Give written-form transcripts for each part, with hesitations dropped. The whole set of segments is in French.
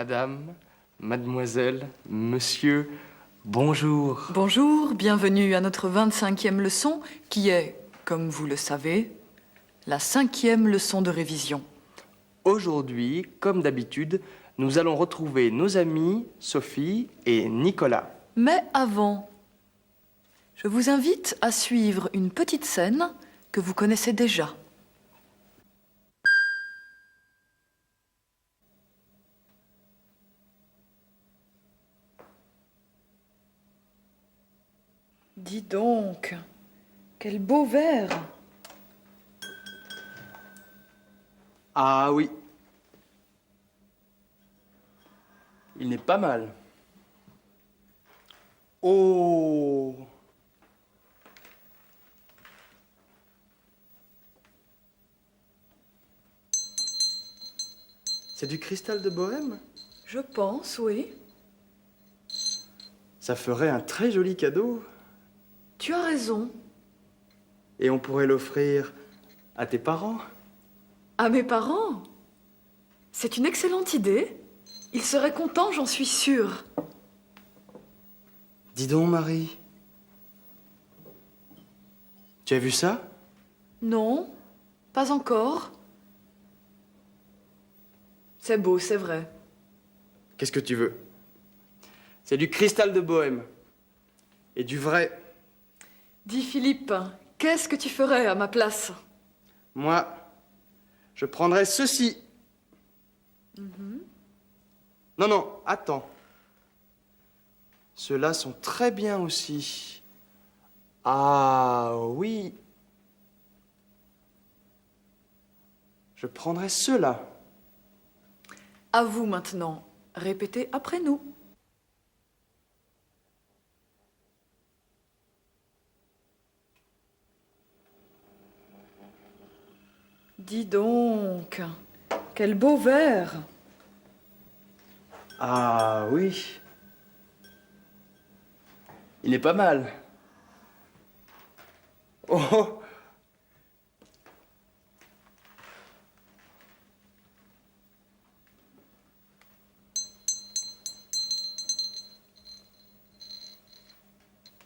Madame, mademoiselle, monsieur, bonjour. Bonjour, bienvenue à notre 25e leçon qui est, comme vous le savez, la 5e leçon de révision. Aujourd'hui, comme d'habitude, nous allons retrouver nos amis Sophie et Nicolas. Mais avant, je vous invite à suivre une petite scène que vous connaissez déjà. Dis donc, quel beau verre! Ah oui. Il n'est pas mal. Oh! C'est du cristal de Bohême? Je pense, oui. Ça ferait un très joli cadeau. Tu as raison. Et on pourrait l'offrir à tes parents. À mes parents? C'est une excellente idée. Ils seraient contents, j'en suis sûre. Dis donc, Marie. Tu as vu ça? Non, pas encore. C'est beau, c'est vrai. Qu'est-ce que tu veux? C'est du cristal de Bohême. Et du vrai. Dis Philippe, qu'est-ce que tu ferais à ma place? Moi, je prendrais ceci. Non, non, attends. Ceux-là sont très bien aussi. Ah oui. Je prendrais ceux-là. À vous maintenant. Répétez après nous. Dis donc, quel beau verre! Ah oui. Il est pas mal. Oh!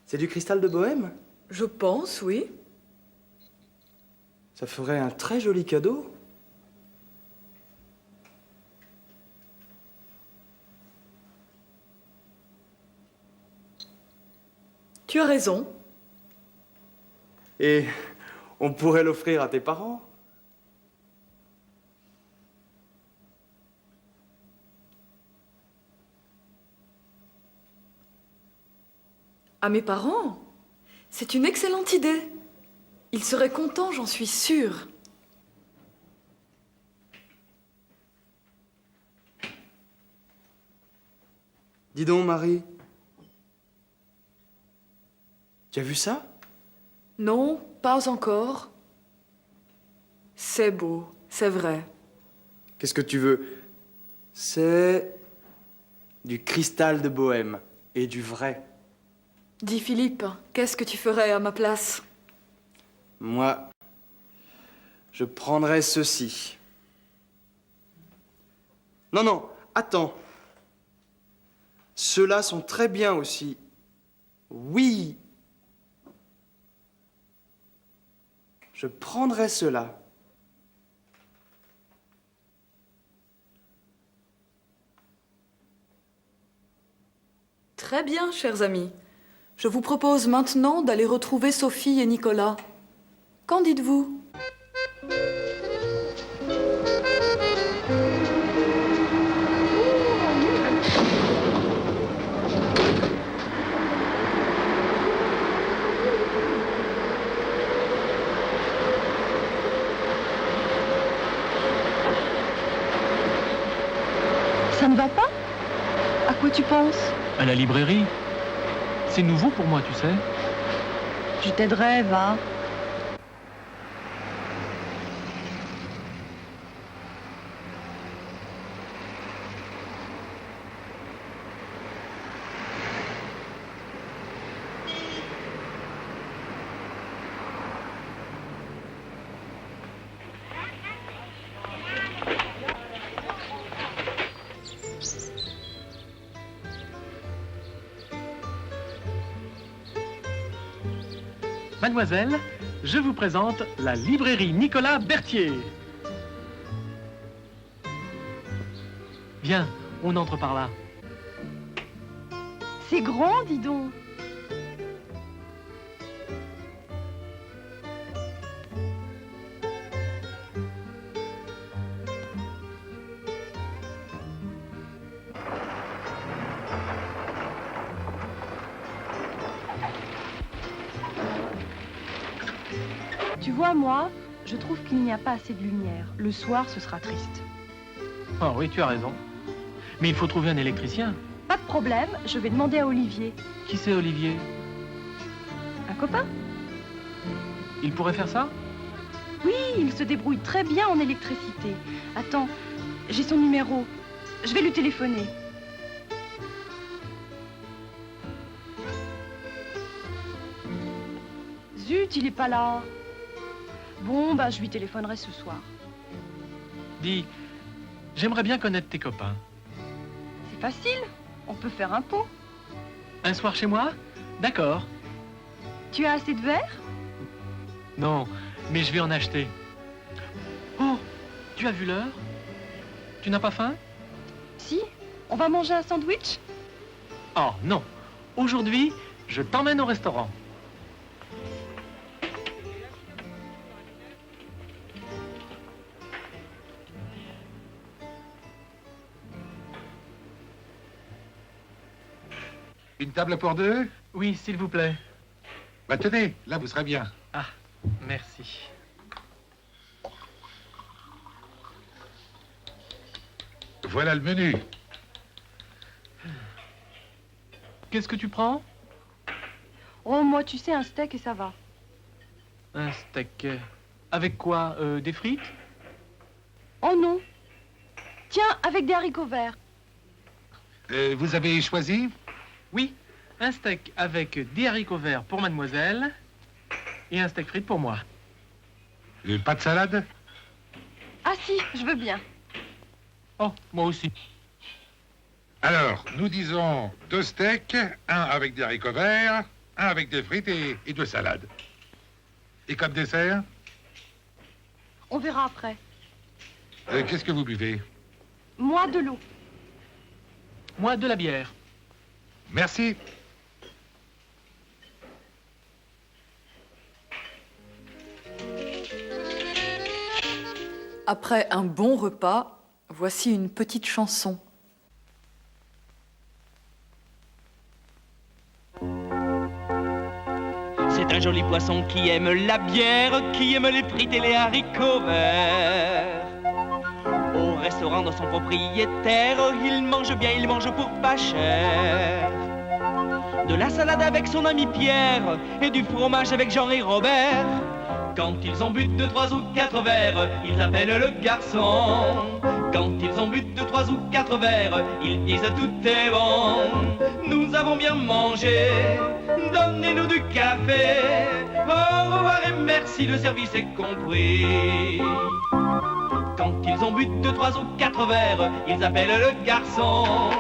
C'est du cristal de Bohême? Je pense, oui. Ça ferait un très joli cadeau. Tu as raison. Et on pourrait l'offrir à tes parents. À mes parents? C'est une excellente idée. Ils seraient contents, j'en suis sûre. Dis donc, Marie. Tu as vu ça? Non, pas encore. C'est beau, c'est vrai. Qu'est-ce que tu veux? C'est du cristal de Bohême et du vrai. Dis Philippe, qu'est-ce que tu ferais à ma place? Moi, je prendrais ceci. Non, non, attends. Ceux-là sont très bien aussi. Oui. Je prendrais ceux-là. Très bien, chers amis. Je vous propose maintenant d'aller retrouver Sophie et Nicolas. Qu'en dites-vous? Ça ne va pas? À quoi tu penses? À la librairie. C'est nouveau pour moi, tu sais. Je t'aiderai, va. Mademoiselle, je vous présente la librairie Nicolas Berthier. Viens, on entre par là. C'est grand, dis donc. Tu vois, moi, je trouve qu'il n'y a pas assez de lumière. Le soir, ce sera triste. Oh oui, tu as raison. Mais il faut trouver un électricien. Pas de problème, je vais demander à Olivier. Qui c'est, Olivier? Un copain? Il pourrait faire ça? Oui, il se débrouille très bien en électricité. Attends, j'ai son numéro. Je vais lui téléphoner. Zut, il est pas là. Bon, bah, je lui téléphonerai ce soir. Dis, j'aimerais bien connaître tes copains. C'est facile, on peut faire un pot. Un soir chez moi? D'accord. Tu as assez de verre? Non, mais je vais en acheter. Oh, tu as vu l'heure? Tu n'as pas faim? Si, on va manger un sandwich? Oh, non. Aujourd'hui, je t'emmène au restaurant. Une table pour deux? Oui, s'il vous plaît. Bah tenez, là vous serez bien. Ah, merci. Voilà le menu. Qu'est-ce que tu prends? Oh, moi, tu sais, un steak et ça va. Un steak. Avec quoi? Des frites? Oh non. Tiens, avec des haricots verts. Vous avez choisi? Oui, un steak avec des haricots verts pour mademoiselle et un steak frites pour moi. Pas de salade? Ah si, je veux bien. Oh, moi aussi. Alors, nous disons 2 steaks, un avec des haricots verts, un avec des frites et 2 salades. Et comme dessert? On verra après. Qu'est-ce que vous buvez? Moi, de l'eau. Moi, de la bière. Merci. Après un bon repas, voici une petite chanson. C'est un joli poisson qui aime la bière, qui aime les frites et les haricots verts. Au restaurant de son propriétaire, il mange bien, il mange pour pas cher. De la salade avec son ami Pierre et du fromage avec Jean et Robert. Quand ils ont bu 2, 3 ou 4 verres, ils appellent le garçon. Quand ils ont bu 2, 3 ou 4 verres, ils disent tout est bon. Nous avons bien mangé, donnez-nous du café. Au revoir et merci, le service est compris. Quand ils ont bu 2, 3 ou 4 verres, ils appellent le garçon.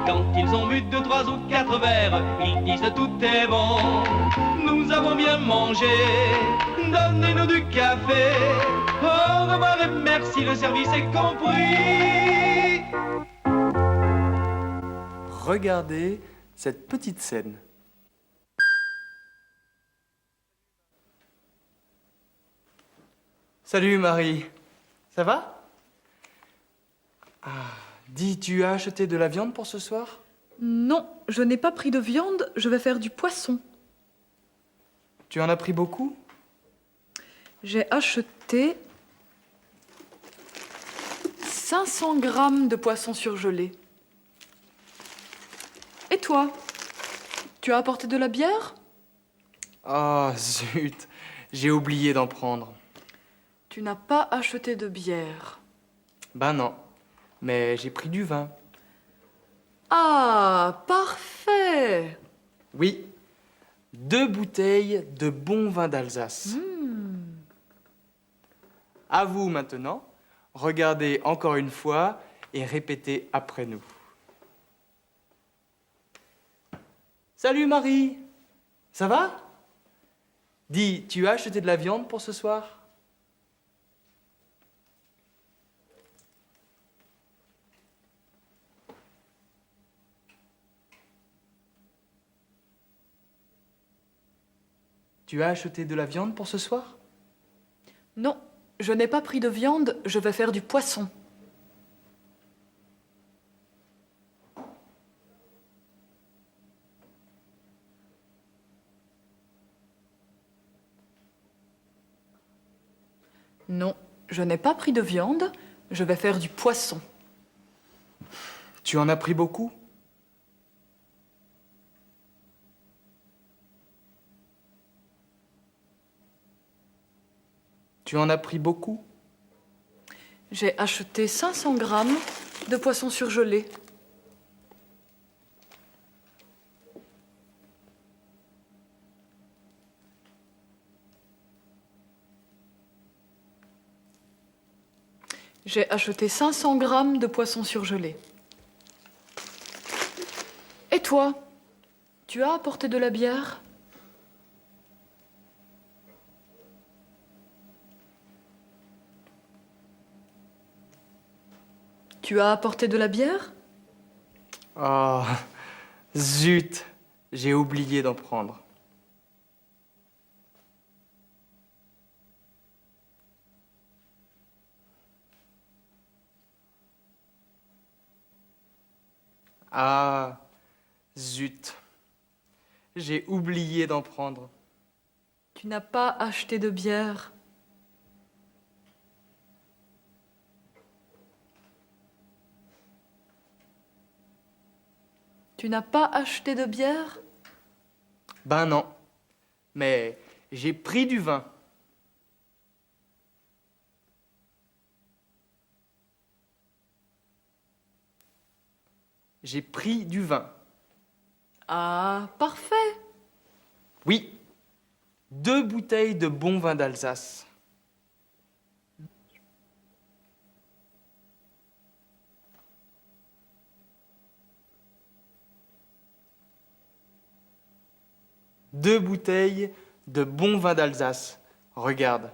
Quand ils ont bu 2, 3 ou 4 verres, ils disent tout est bon. Nous avons bien mangé, donnez-nous du café. Au revoir et merci, le service est compris. Regardez cette petite scène. Salut Marie, ça va? Ah, dis, tu as acheté de la viande pour ce soir? Non, je n'ai pas pris de viande, je vais faire du poisson. Tu en as pris beaucoup? J'ai acheté 500 grammes de poisson surgelé. Et toi? Tu as apporté de la bière? Ah, zut, j'ai oublié d'en prendre. Tu n'as pas acheté de bière. Ben non, mais j'ai pris du vin. Ah, parfait! Oui, 2 bouteilles de bon vin d'Alsace. À vous maintenant, regardez encore une fois et répétez après nous. Salut Marie, ça va? Dis, tu as acheté de la viande pour ce soir? Tu as acheté de la viande pour ce soir? Non, je n'ai pas pris de viande, je vais faire du poisson. Non, je n'ai pas pris de viande, je vais faire du poisson. Tu en as pris beaucoup? Tu en as pris beaucoup? J'ai acheté 500 grammes de poisson surgelé. J'ai acheté 500 grammes de poisson surgelé. Et toi, tu as apporté de la bière? Tu as apporté de la bière? Oh, zut, j'ai oublié d'en prendre. Ah, zut, j'ai oublié d'en prendre. Tu n'as pas acheté de bière. Tu n'as pas acheté de bière? Ben non, mais j'ai pris du vin. J'ai pris du vin. Ah, parfait. Oui, 2 bouteilles de bon vin d'Alsace. Deux bouteilles de bon vin d'Alsace. Regarde.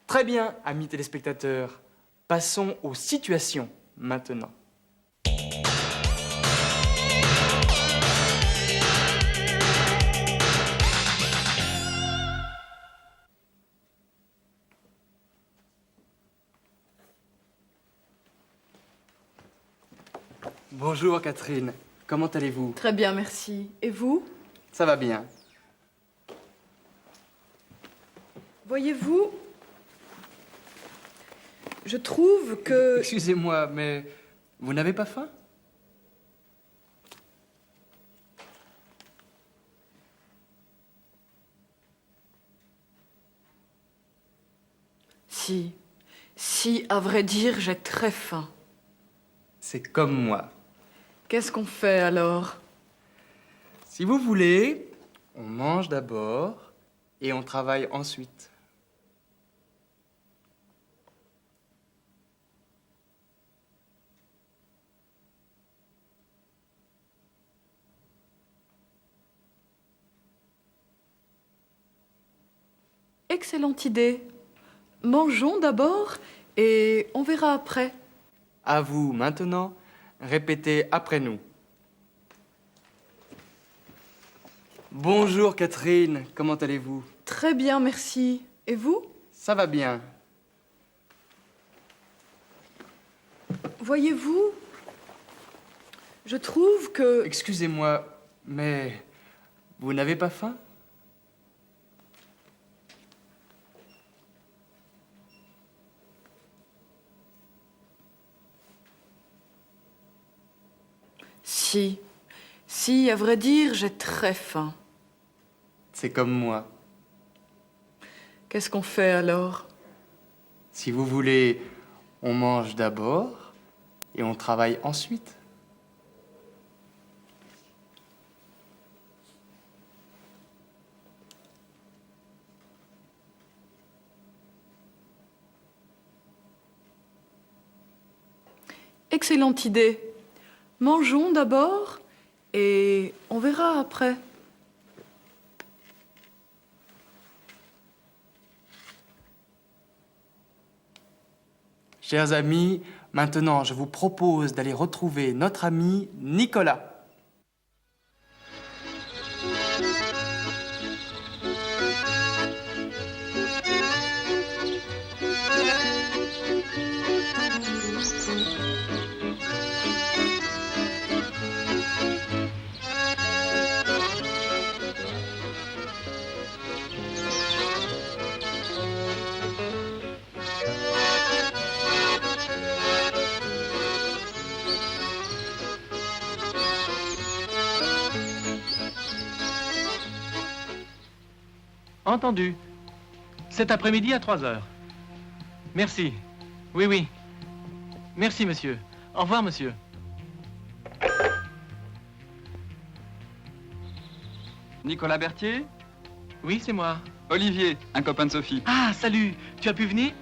Très bien, amis téléspectateurs. Passons aux situations maintenant. Bonjour Catherine, comment allez-vous? Très bien, merci. Et vous? Ça va bien. Voyez-vous, je trouve que... Excusez-moi, mais vous n'avez pas faim? Si, à vrai dire, j'ai très faim. C'est comme moi. Qu'est-ce qu'on fait alors? Si vous voulez, on mange d'abord et on travaille ensuite. Excellente idée. Mangeons d'abord et on verra après. À vous maintenant, répétez après nous. Bonjour Catherine, comment allez-vous? Très bien, merci. Et vous? Ça va bien. Voyez-vous, je trouve que... Excusez-moi, mais vous n'avez pas faim? Si, à vrai dire, j'ai très faim. C'est comme moi. Qu'est-ce qu'on fait alors? Si vous voulez, on mange d'abord et on travaille ensuite. Excellente idée. Mangeons d'abord et on verra après. Chers amis, maintenant je vous propose d'aller retrouver notre ami Nicolas. Entendu. Cet après-midi à 3 heures. Merci. Oui, oui. Merci, monsieur. Au revoir, monsieur. Nicolas Berthier? Oui, c'est moi. Olivier, un copain de Sophie. Ah, salut. Tu as pu venir?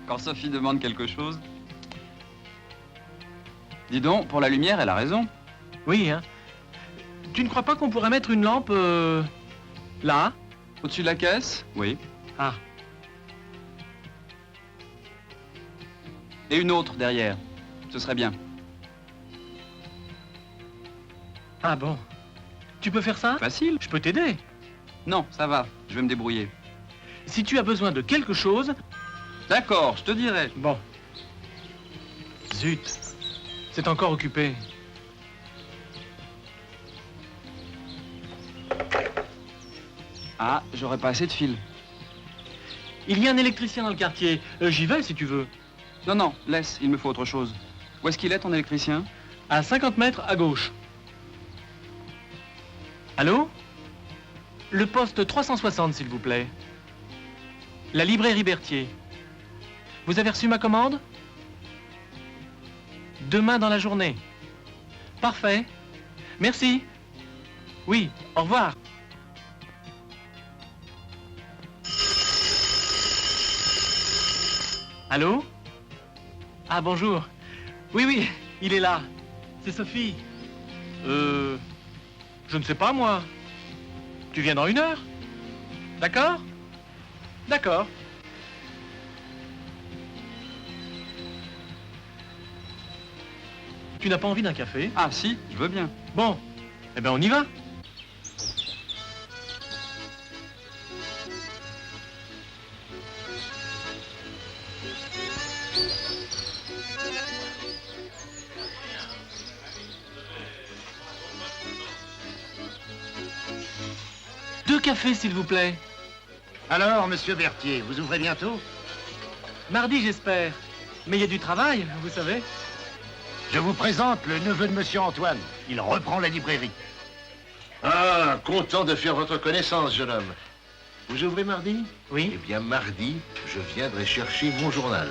Quand Sophie demande quelque chose... Dis donc, pour la lumière, elle a raison. Oui, hein. Tu ne crois pas qu'on pourrait mettre une lampe, là? Au-dessus de la caisse? Oui. Ah. Et une autre derrière. Ce serait bien. Ah bon. Tu peux faire ça? Facile. Je peux t'aider. Non, ça va. Je vais me débrouiller. Si tu as besoin de quelque chose... D'accord, je te dirai. Bon. Zut. C'est encore occupé. Ah, j'aurais pas assez de fil. Il y a un électricien dans le quartier. J'y vais si tu veux. Non, non, laisse, il me faut autre chose. Où est-ce qu'il est, ton électricien? À 50 mètres à gauche. Allô? Le poste 360, s'il vous plaît. La librairie Berthier. Vous avez reçu ma commande? Demain dans la journée. Parfait. Merci. Oui, au revoir. Allô? Ah, bonjour. Oui, oui, il est là. C'est Sophie. Je ne sais pas, moi. Tu viens dans 1 heure? D'accord? D'accord. Tu n'as pas envie d'un café? Ah, si, je veux bien. Bon, eh ben on y va. Deux cafés, s'il vous plaît. Alors, monsieur Berthier, vous ouvrez bientôt? Mardi, j'espère. Mais il y a du travail, vous savez. Je vous présente le neveu de monsieur Antoine. Il reprend la librairie. Ah, content de faire votre connaissance, jeune homme. Vous ouvrez mardi? Oui. Eh bien, mardi, je viendrai chercher mon journal.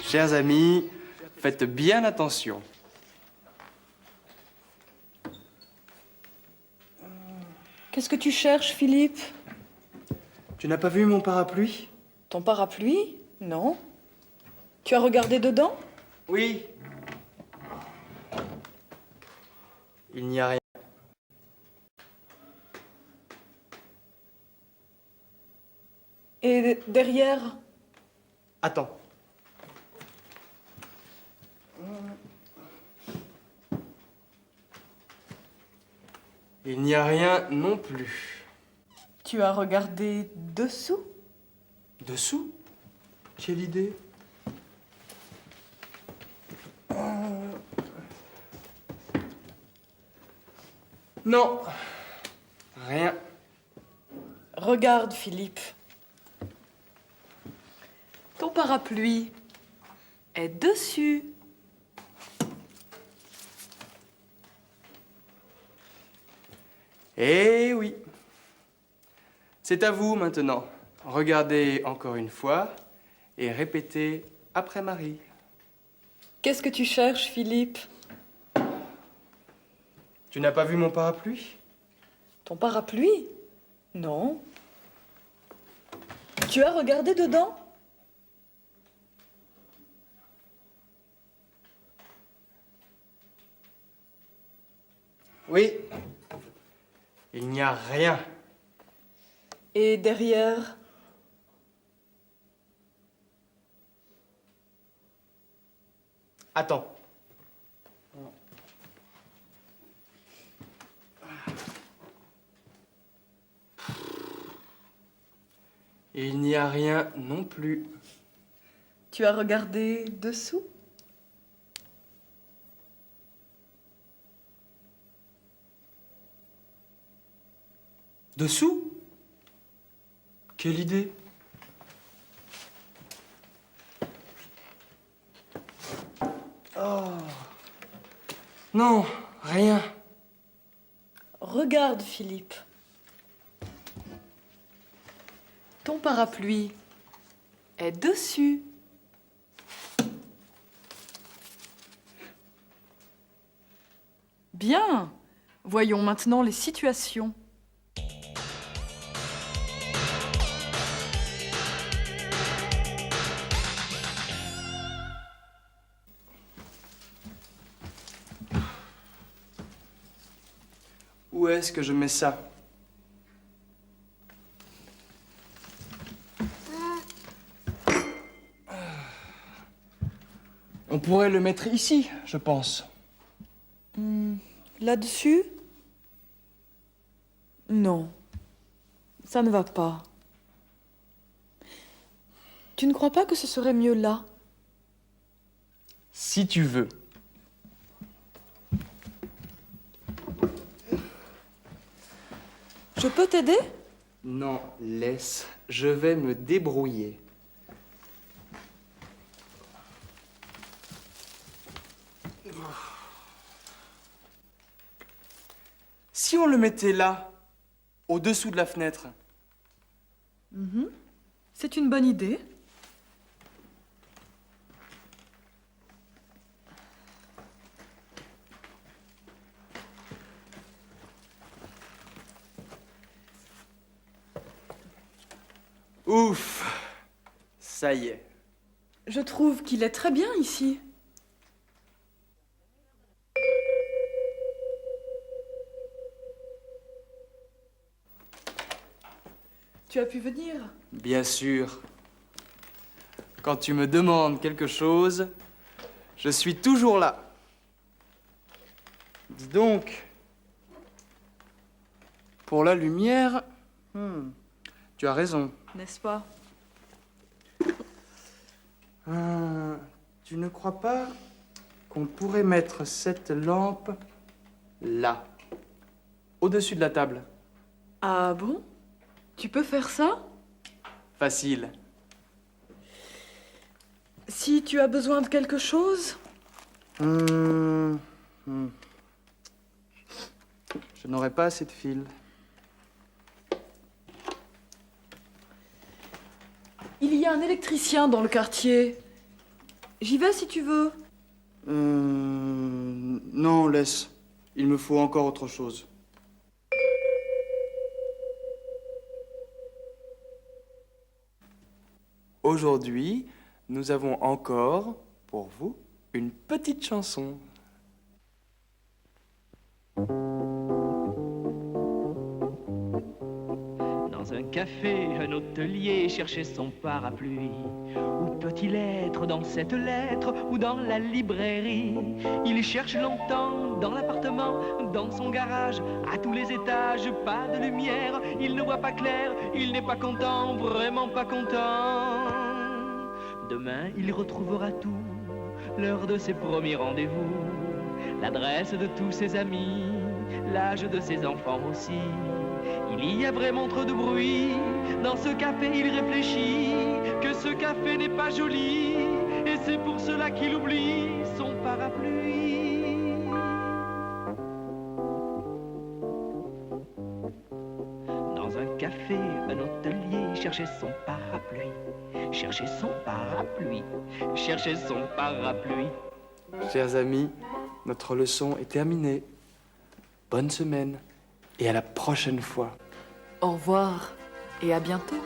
Chers amis, faites bien attention. Qu'est-ce que tu cherches, Philippe? Tu n'as pas vu mon parapluie? Ton parapluie? Non. Tu as regardé dedans? Oui. Il n'y a rien. Et derrière? Attends. Il n'y a rien non plus. Tu as regardé dessous? Dessous? Quelle idée? Non. Rien. Regarde, Philippe. Ton parapluie est dessus. Eh oui. C'est à vous maintenant. Regardez encore une fois et répétez après Marie. Qu'est-ce que tu cherches, Philippe? Tu n'as pas vu mon parapluie? Ton parapluie? Non. Tu as regardé dedans? Oui. Il n'y a rien. Et derrière? Attends. Il n'y a rien non plus. Tu as regardé dessous? Dessous? Quelle idée? Oh. Non, rien. Regarde, Philippe. Ton parapluie est dessus. Bien. Voyons maintenant les situations. Où est-ce que je mets ça? On pourrait le mettre ici, je pense. Là-dessus? Non. Ça ne va pas. Tu ne crois pas que ce serait mieux là? Si tu veux. Je peux t'aider? Non, laisse. Je vais me débrouiller. Si on le mettait là, au-dessous de la fenêtre. C'est une bonne idée. Ouf! Ça y est. Je trouve qu'il est très bien ici. Tu as pu venir? Bien sûr. Quand tu me demandes quelque chose, je suis toujours là. Dis donc, pour la lumière, tu as raison. N'est-ce pas? Tu ne crois pas qu'on pourrait mettre cette lampe là, au-dessus de la table? Ah bon? Tu peux faire ça? Facile. Si tu as besoin de quelque chose? Je n'aurai pas assez de fil. Il y a un électricien dans le quartier. J'y vais si tu veux. Non, laisse. Il me faut encore autre chose. Aujourd'hui, nous avons encore, pour vous, une petite chanson. Dans un café, un hôtelier cherchait son parapluie. Où peut-il être dans cette lettre ou dans la librairie? Il cherche longtemps dans l'appartement, dans son garage, à tous les étages, pas de lumière. Il ne voit pas clair, il n'est pas content, vraiment pas content. Demain, il retrouvera tout, l'heure de ses premiers rendez-vous, l'adresse de tous ses amis, l'âge de ses enfants aussi. Il y a vraiment trop de bruit. Dans ce café, il réfléchit que ce café n'est pas joli. Et c'est pour cela qu'il oublie son parapluie. Dans un café, un hôtelier cherchait son parapluie. chercher son parapluie, chercher son parapluie. Chers amis, notre leçon est terminée. Bonne semaine et à la prochaine fois. Au revoir et à bientôt.